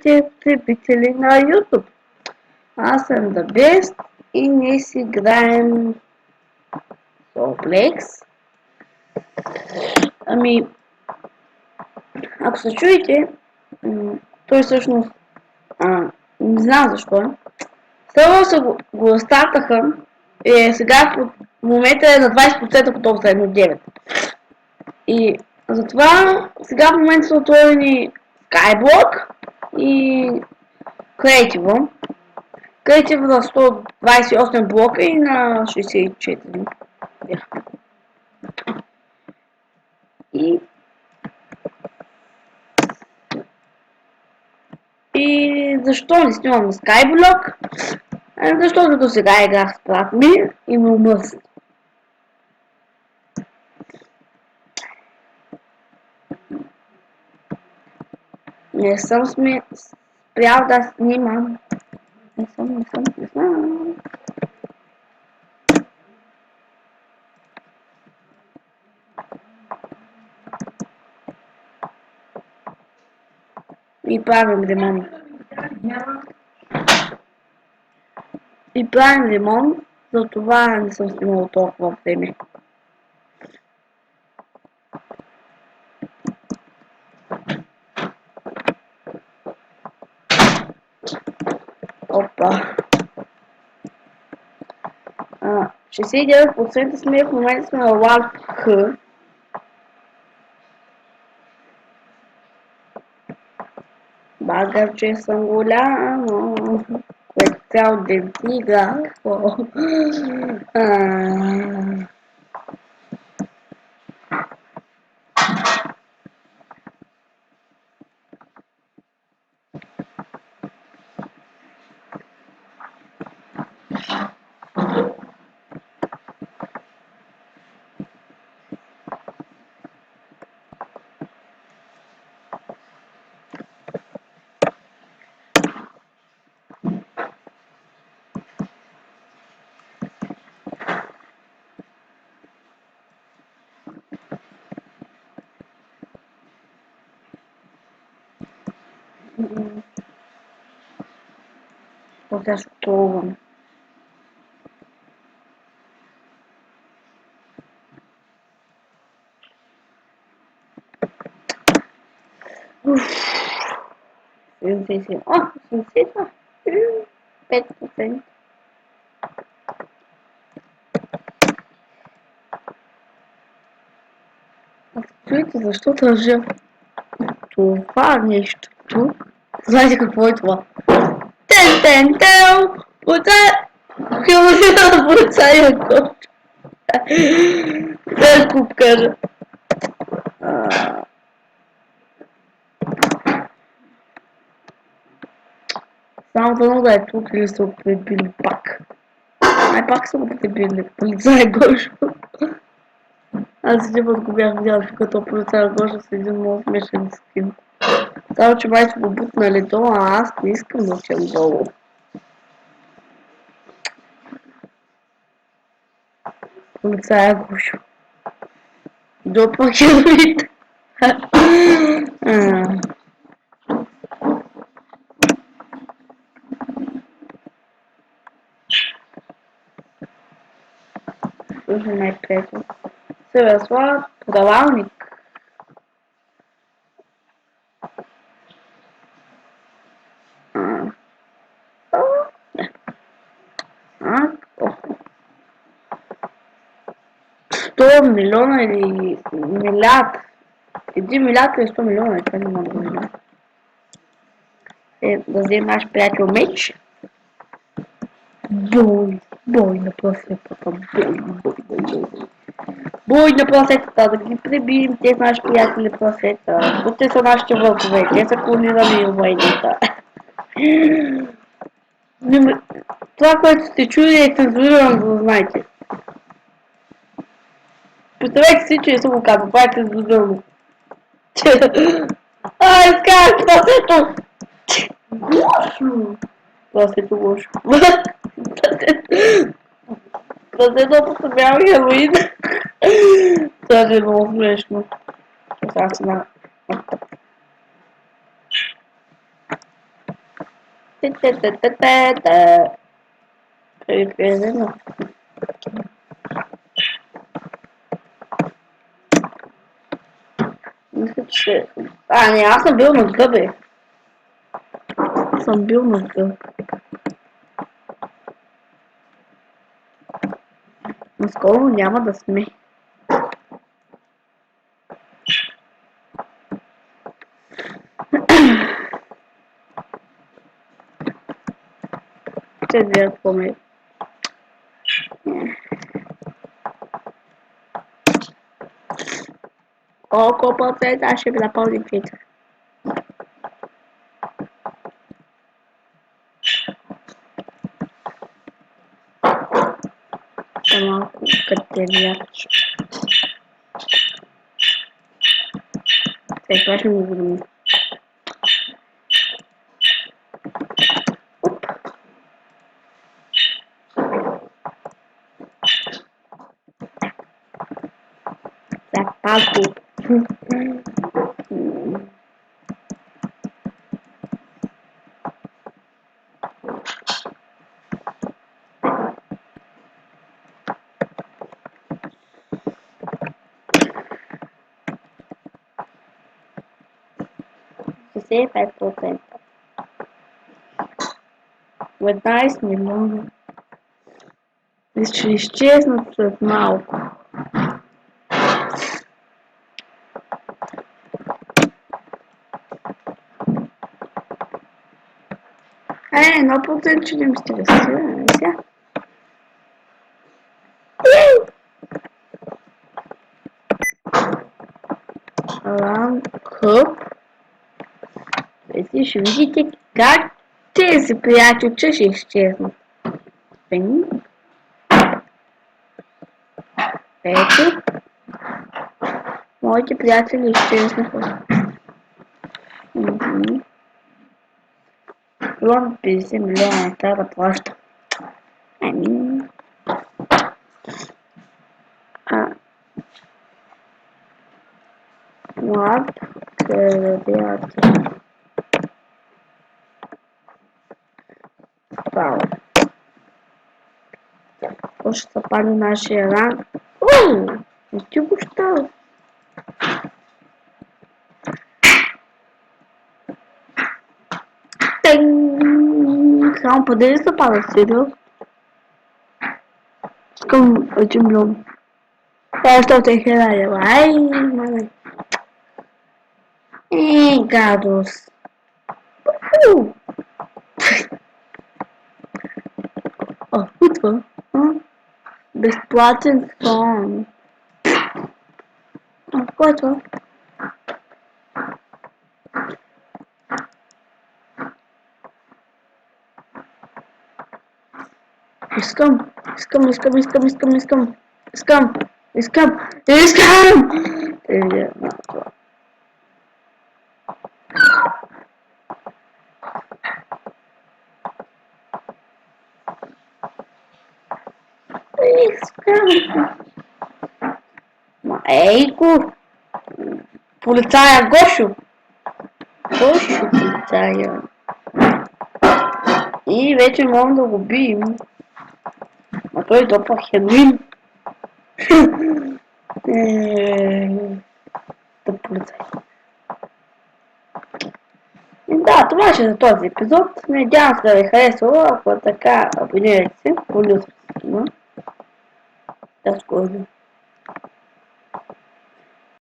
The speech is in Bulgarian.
Здравейте, потребители на YouTube! Аз съм The Best и ние си играем Roblox. Ами, ако се чуете, той всъщност, не знам защо, само се го стартаха и сега в момента е на 20% готов за 1.9. И затова сега в момента са отворени Skyblock и Creative. Creative на 128 блока и на 64. И защо не снимам на Skyblock? Защото до сега играх с брат ми и ме омръзна. Не съм спрял да снимам. Не съм. И правим ремонт. Затова не съм снимал толкова време. Опа. 69% сме, в момента сме на лав Х. Багърче съм голямо, което цял ден си играх. Сега ще пробвам. О, 82. 5%. Чуйте, защо държа това нещо тук? Знаете какво е това? Тен! Полицая гоча. Да го кажа. Само дано да е тук или са пребили пак. Пак са го пребили. Полицая Гошо. Аз един път го бях видял като полицая Гошо с един много смешен скин. Само че май са го бутнали долу, а аз не искам да отивам долу. Полицая Гошо. Допък вид. Слушай, най-приятел. Севеслав Продавалник. Милиона или милиард. 1 милиард или 100 милиона, това не мога да знам. Да вземем наш приятел меч. Бой на прасетата, бой на прасетата, да ги пребием те наши приятели прасета. То те са нашите вълкове, те са клонирани войната. Това, което сте чули е цензурирано, да знаете. Представете си, че не съм го казал, това е цензурирано. Изкарах прасето! Гошо! Прасето Гошо. Прасето посъбява Хелоуин. Това е много смешно. Сега си на... Припрезено. Мисля, че... не, аз съм бил на гъбе. Съм бил на гъб. Наскоро няма да сме. Ще видя какво ме. Колко процента ще ми напълни Твитър? Малко катериач. Това ще му говорим. Палко. Се 5%. 15 милиона. Ще изчезнат след малко. Но процент че не ми интересува, сега. Ран Къп. Ще видите как тези приятелче ще изчезнат. Ето. Моите приятели изчезнаха. Лон 50 милиона трябва да плаща. Млад приятел. Право. Какво ще се пали нашия ранг? Не ти го щава. Само паде се пада седел. Искам 1 милион. Това е хиляда. Маме. Гадост. Путва. Безплатен сон. Кой е това? Искам. Ейко! Полицая Гошо! Гошо полицая! И вече можем да го бием. А той е топа хервин. Тъп полицай. Да, това ще е за този епизод. Надявам се да ви харесва. Ако е така, абонирайте се. До скоро.